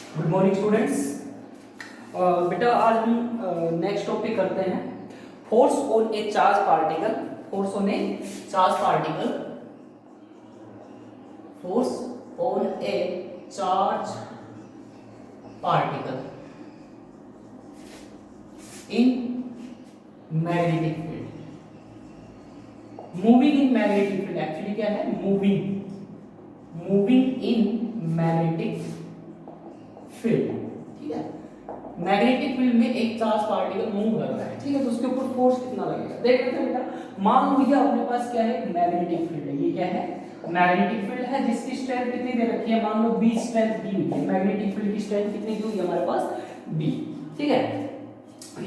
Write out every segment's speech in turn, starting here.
Good morning students. बेटा आज हम नेक्स्ट टॉपिक करते हैं force on a charge particle. Force on a charge particle, force on a charge particle in magnetic field. Moving in magnetic field, actually क्या है, moving in magnetic field. ठीक है, magnetic field में एक charge particle move कर रहा है, ठीक है, तो उसके ऊपर फोर्स कितना लगेगा देख लेते हैं बेटा। मान लो ये अपने पास क्या है, मैग्नेटिक फील्ड है। ये क्या है, मैग्नेटिक फील्ड है जिसकी स्ट्रेंथ कितनी दे रखी है, मान लो बी स्ट्रेंथ दी हुई है। मैग्नेटिक फील्ड की स्ट्रेंथ कितनी दी हुई है हमारे पास, बी। ठीक है,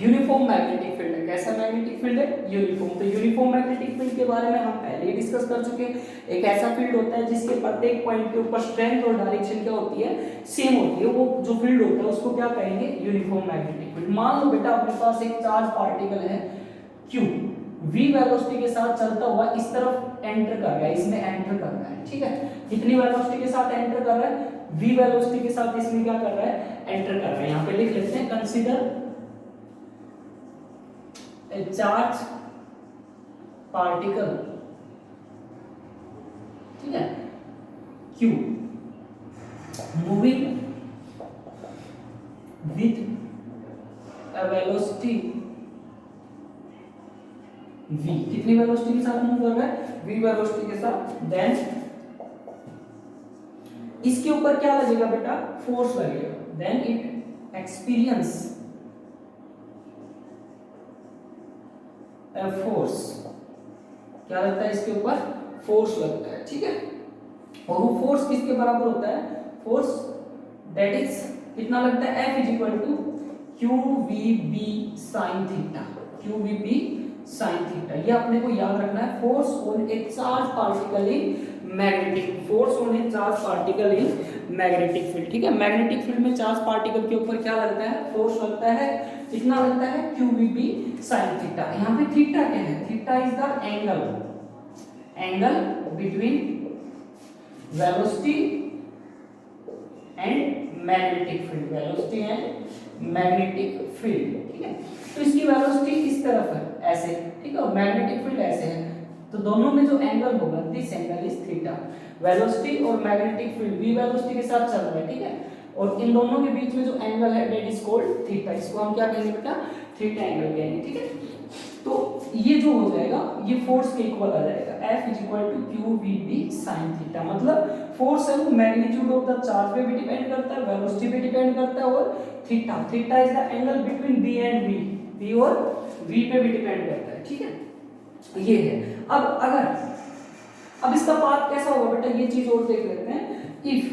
यूनिफॉर्म मैग्नेटिक फील्ड है। कैसा मैग्नेटिक फील्ड है, यूनिफॉर्म। तो यूनिफॉर्म मैग्नेटिक फील्ड के बारे में हम पहले ही डिस्कस कर चुके हैं। एक ऐसा फील्ड होता है जिसके प्रत्येक पॉइंट के ऊपर स्ट्रेंथ और डायरेक्शन क्या होती है, सेम होती है। वो जो फील्ड होता है उसको क्या कहेंगे, यूनिफॉर्म मैग्नेटिक फील्ड। मान लो बेटा अपने पास एक चार्ज पार्टिकल है Q, v वेलोसिटी के साथ चलता हुआ इस तरफ एंटर कर रहा है, इसमें एंटर कर रहा है। ठीक है, कितनी वेलोसिटी के साथ एंटर कर रहा है, v वेलोसिटी के साथ इसमें क्या कर रहा है, एंटर कर रहा है। यहाँ पे लिख लेते हैं, कंसीडर a charge particle, ठीक है, Q moving with a velocity v। कितनी वेलोसिटी के साथ मूव कर रहा है, v वेलोसिटी के साथ। देन इसके ऊपर क्या लगेगा बेटा, फोर्स लगेगा। देन इट एक्सपीरियंस फोर्स, क्या लगता है इसके ऊपर, फोर्स लगता है। ठीक है, और वो फोर्स किसके बराबर होता है, फोर्स दैट इज कितना लगता है, F is equal to QVB sin theta. QVB sin theta, ये अपने को याद रखना है। Force on a charge particle in magnetic, force on a charge particle in magnetic field. ठीक है, मैग्नेटिक फील्ड में चार्ज पार्टिकल के ऊपर क्या लगता है, फोर्स लगता है। कितना लगता है, QVB sin थीटा। यहाँ पे थीटा क्या है, theta is the angle between velocity and magnetic field, velocity and magnetic field. ठीक है, तो इसकी वेलोसिटी इस तरफ है ऐसे, ठीक है, और मैग्नेटिक फील्ड ऐसे है, तो दोनों में जो एंगल होगा, this angle is theta. Velocity और मैग्नेटिक फील्ड v वेलोसिटी के साथ चल रहा है, ठीक है, और इन दोनों के बीच में जो एंगल है दैट इज कॉल्ड थीटा। इसको हम क्या कहेंगे बेटा, थीटा एंगल कहेंगे। ठीक है, तो ये जो हो जाएगा, ये फोर्स के इक्वल आ जाएगा, F is equal to QVB sin theta. मतलब फोर्स है वो मैग्नीट्यूड ऑफ द चार्ज पे भी डिपेंड करता है, वेलोसिटी पे डिपेंड करता है, और theta is the angle between B and V, B और V पे भी डिपेंड करता है। ठीक है, ये है। अब इसका पाथ कैसा होगा बेटा, ये चीज और देख लेते हैं। इफ,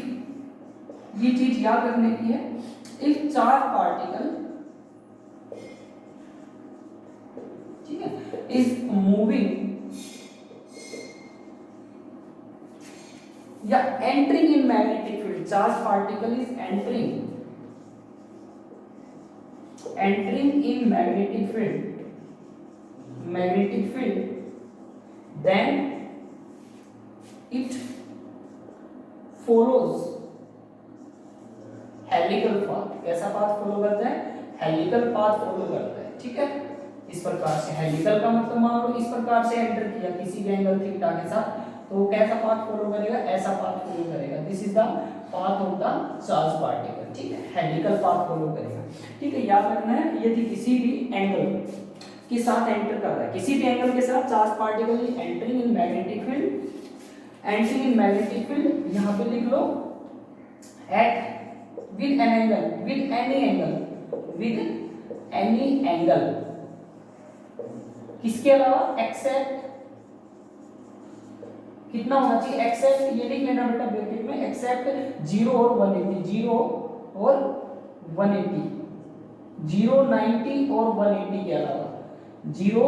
ये चीज याद रखने की है, इफ चार्ज पार्टिकल, ठीक है, इज मूविंग या entering in magnetic field, charge particle is entering in magnetic field, then it follows helical path. कैसा पाथ फॉलो करता है, हेलिकल पाथ फॉलो करता है। ठीक है, इस प्रकार से, हेलिकल का मतलब मान लो इस प्रकार से एंटर किया किसी भी एंगल थीटा के साथ, तो वो कैसा पाथ फॉलो करेगा, ऐसा पाथ फॉलो करेगा। This is the path of the charge particle. ठीक है, हेलिकल पाथ फॉलो करेगा। ठीक है, याद रखना है, यदि किसी भी एंगल के साथ एंटर कर रहा है, किसी भी एंगल के साथ charge particle entering in magnetic field, यहां पे लिख लो एट विद एनी एंगल, किसके अलावा, एक्सेप्ट, कितना होना चाहिए, एक्सेप्ट, ये लिख लेना बेटा ब्रैकेट में, एक्सेप्ट 0 और 180, 0 और 180, 0, 90 और 180 के अलावा, 0,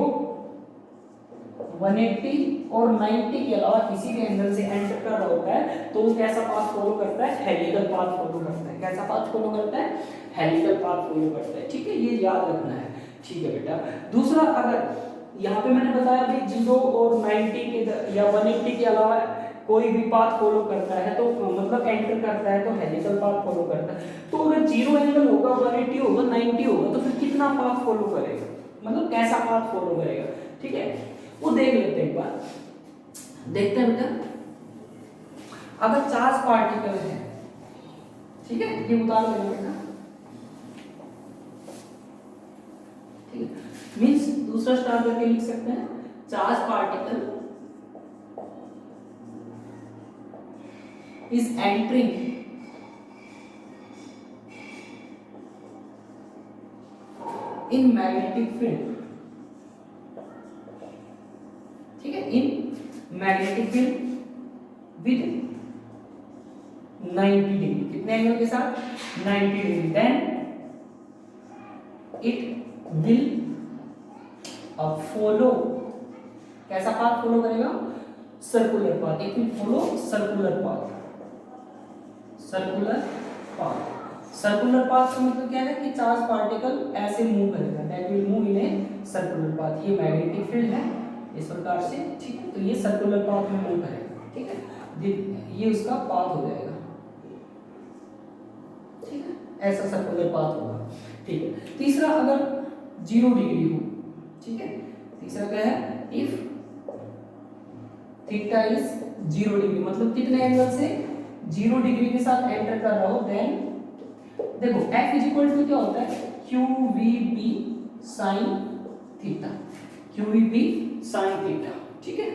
180 और 90 के अलावा किसी भी एंगल से एंटर कर रहा होता है, तो वो कैसा पाथ फॉलो करता है, हेलिकल पाथ फॉलो करता है। कैसा पाथ फॉलो करता है, हेलिकल पाथ फॉलो करता है। ठीक है, ये याद रखना है। ठीक है बेटा, दूसरा, अगर यहाँ पे मैंने बताया भाई 0 और 90 के या 180 के अलावा कोई भी पाथ फॉलो करता है, तो मतलब एंटर करता है तो हेलिकल पाथ फॉलो करता है। तो अगर 0 एंगल होगा, 180 होगा, 90 होगा, तो फिर कितना पाथ फॉलो करेगा, मतलब कैसा पाथ फॉलो करेगा, ठीक है, वो देख लेते हैं एक बार। देखते हैं बेटा, अगर चार्ज पार्टिकल है, ठीक है, ये उतार लेना बेटा, ठीक है, मींस दूसरा स्टार करके लिख सकते हैं, charge particle is entering in magnetic field, ठीक है, in magnetic field with 90 degree, कितने एंगल के साथ, 90 degree, then it will follow, कैसा पाथ फॉलो करेगा, circular path, it will follow circular path, circular path. Circular path का मतलब क्या है कि चार्ज पार्टिकल ऐसे मूव करेगा, that will move in a circular path. ये मैग्नेटिक फील्ड है इस प्रकार से, ठीक है, तो ये सर्कुलर पाथ में मूव करेगा, ठीक है, ये उसका पाथ हो जाएगा, ठीक है, ऐसा सर्कुलर पाथ होगा, ठीक है। तीसरा, अगर 0 डिग्री हो, ठीक है, तीसरा क्या है, इफ थीटा इज 0 डिग्री, मतलब कितने एंगल से, 0 डिग्री के साथ एंटर कर रहा हो, देन देखो F इज इक्वल टू क्या होता है, QVB sin theta, QVB sin theta, ठीक है।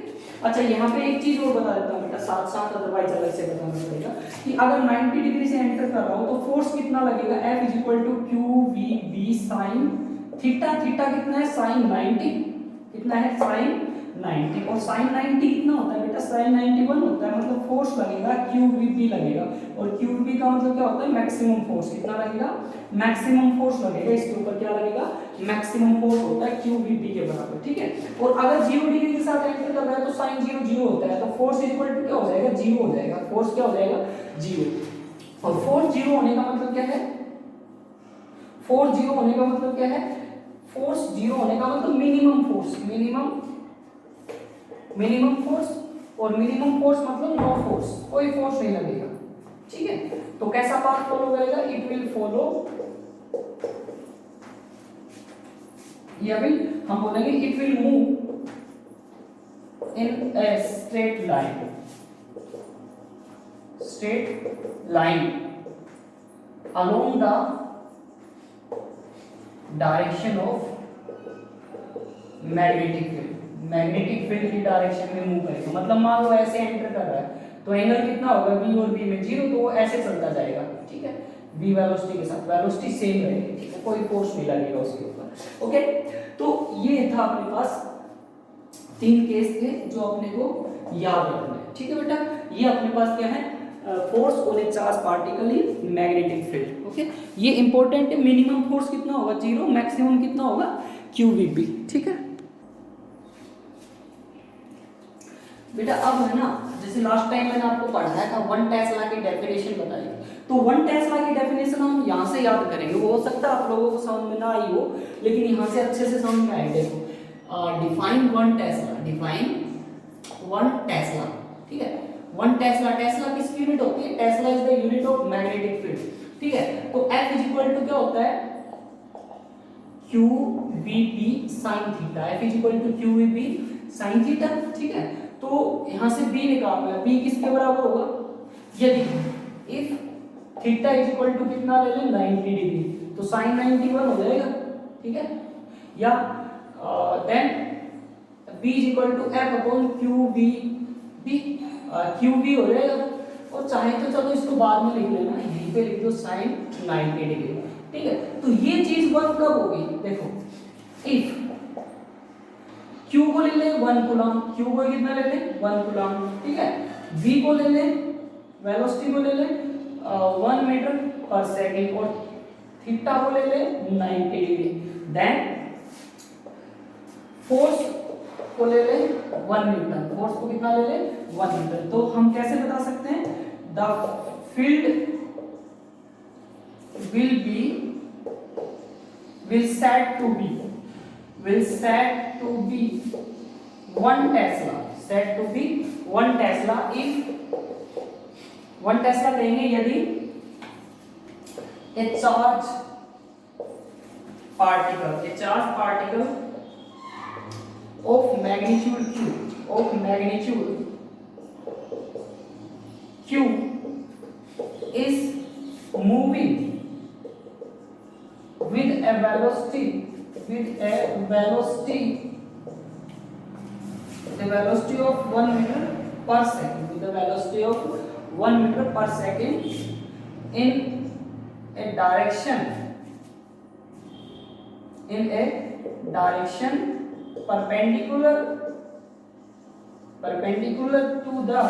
अच्छा, यहाँ पे एक चीज और बता देता हूँ बेटा, साथ साथ, अदरवाइज अलग से बताना पड़ेगा कि अगर 90 डिग्री से एंटर कर रहा हो तो फोर्स कितना लगेगा, F is equal to QVB sin theta, theta कितना है, sin 90, कितना है, sin 90, और sin 90 कितना होता है बेटा, sin 91 होता है, मतलब फोर्स लगेगा QVB लगेगा, और QVB का मतलब क्या होता है, मैक्सिमम फोर्स, कितना लगेगा, मैक्सिमम फोर्स लगेगा, इसके ऊपर क्या लगेगा, मैक्सिमम फोर्स होता है QVB के बराबर, ठीक है। और अगर 0 डिग्री के साथ एंटर कर रहा है तो sin 0 0 होता है, तो फोर्स इक्वल टू क्या हो जाएगा, 0 हो जाएगा, फोर्स क्या हो जाएगा, 0, और फोर्स 0 होने का मतलब क्या है, फोर्स 0 होने का मतलब क्या है, फोर्स 0 होने का मतलब मिनिमम फोर्स, मिनिमम फोर्स, और मिनिमम फोर्स मतलब नो फोर्स, कोई फोर्स नहीं लगेगा, ठीक है। तो कैसा पाथ फॉलो करेगा, इट विल फॉलो, या फिर हम बोलेंगे it will move in a straight line along the direction of magnetic field की डायरेक्शन में मूव करेगा, मतलब मान लो ऐसे एंटर कर रहा है तो एंगल कितना होगा, v और b में 0, तो वो ऐसे चलता जाएगा, ठीक है, v वेलोसिटी के साथ, वेलोसिटी सेम रहेगी, ठीक है, कोई फोर्स नहीं लगेगा उसके ऊपर, ओके। तो ये था अपने पास 3 केस थे जो अपने को याद रखना है, ठीक है बेटा। ये अपने पास क्या है, force on a charge particle in magnetic field, okay, ये इंपॉर्टेंट है। मिनिमम फोर्स कितना होगा, 0, मैक्सिमम कितना होगा, QVB, ठीक है बेटा। अब है ना, जैसे लास्ट टाइम मैंने आपको पढ़ाया था 1 टेस्ला की डेफिनेशन बताई, तो 1 टेस्ला की डेफिनेशन हम यहाँ से याद करेंगे, वो हो सकता है आप लोगों को समझ में ना आई हो, लेकिन यहाँ से अच्छे से समझ में आए। देखो, डिफाइन 1 टेस्ला, ठीक है, 1 टेस्ला, टेस्ला किसकी यूनिट होती है, Tesla is the unit of magnetic field, ठीक है। तो F इज इक्वल टू क्या होता है, QVB sin theta, F is equal to QVB sin theta, ठीक है। तो यहां से b निकालना है, b किसके बराबर होगा, यदि if theta is equal to कितना ले लें, 90 डिग्री, तो sin 91 हो जाएगा, ठीक है, या then b is equal to f upon QV हो जाएगा, और चाहे तो चलो इसको बाद में लिख लेना, यहीं पे लिख दो sin 90 डिग्री, ठीक है। तो ये चीज 1 कब होगी, देखो, इफ Q को ले ले 1 कूलम, Q को कितना ले ले 1 कूलम, ठीक है, V को ले ले, वेलोसिटी को ले ले 1 मीटर पर सेकंड, और थीटा को ले ले 90 डिग्री, देन फोर्स को ले ले 1 न्यूटन, फोर्स को कितना ले ले 1 न्यूटन। तो हम कैसे बता सकते हैं, the field will set to be 1 Tesla, if 1 Tesla लेंगे यदि a charge particle of magnitude q is moving with a velocity of 1 meter per second, in a direction perpendicular to the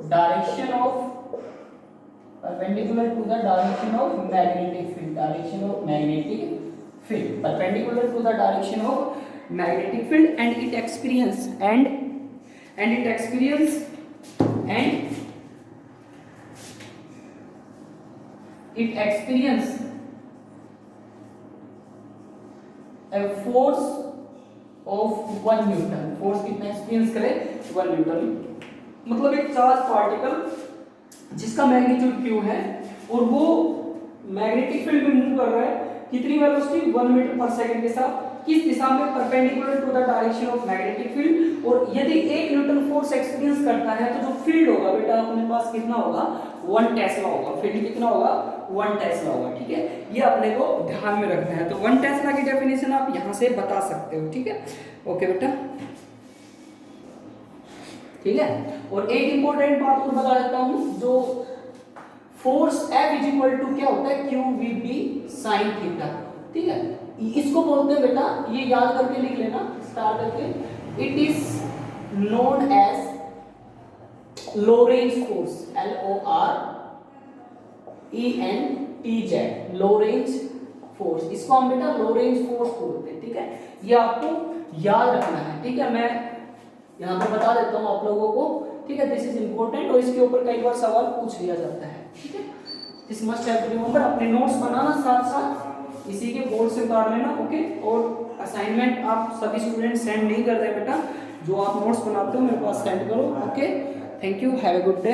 direction of magnetic field, perpendicular to the direction of magnetic field, and it experience a force of 1 Newton. Force कितना experience करे? 1 Newton. मतलब एक charge particle जिसका magnitude q है और वो magnetic field में move कर रहा है, कितनी वेलोसिटी? 1 मीटर पर सेकंड के साथ, किस दिशा में? Perpendicular to the direction of magnetic field. और यदि 1 न्यूटन फोर्स एक्सपीरियंस करता है तो जो फील्ड होगा बेटा अपने पास कितना होगा? 1 टेस्ला होगा। फील्ड कितना होगा? 1 टेस्ला होगा। ठीक है, ये अपने को ध्यान में रखना है। तो 1 टेस्ला की डेफिनेशन आप यहां से बता सकते हो। ठीक है, ओके बेटा, ठीक है। और एक इंपॉर्टेंट बात और बता देता हूं, जो force F is equal to क्या होता है? QVB sin theta. ठीक है, इसको बोलते हैं बेटा, ये याद करके लिख लेना स्टार करके, it is known as Lorentz force, LORENTZ, Lorentz force. इसको हम बेटा लोरेंज फोर्स बोलते हैं। ठीक है, ये आपको याद रखना है। ठीक है, मैं यहाँ पे बता देता हूँ आप लोगों को। ठीक है, दिस इज इंपॉर्टेंट, और इसके ऊपर कई बार सवाल पूछ लिया जाता है। ठीक है, this must have to remember. अपने नोट्स बनाना साथ साथ इसी के बोर्ड से उतार लेना। ओके, और असाइनमेंट आप सभी स्टूडेंट सेंड नहीं कर रहे बेटा, जो आप नोट्स बनाते हो मेरे पास सेंड करो। Okay, thank you, have a good day.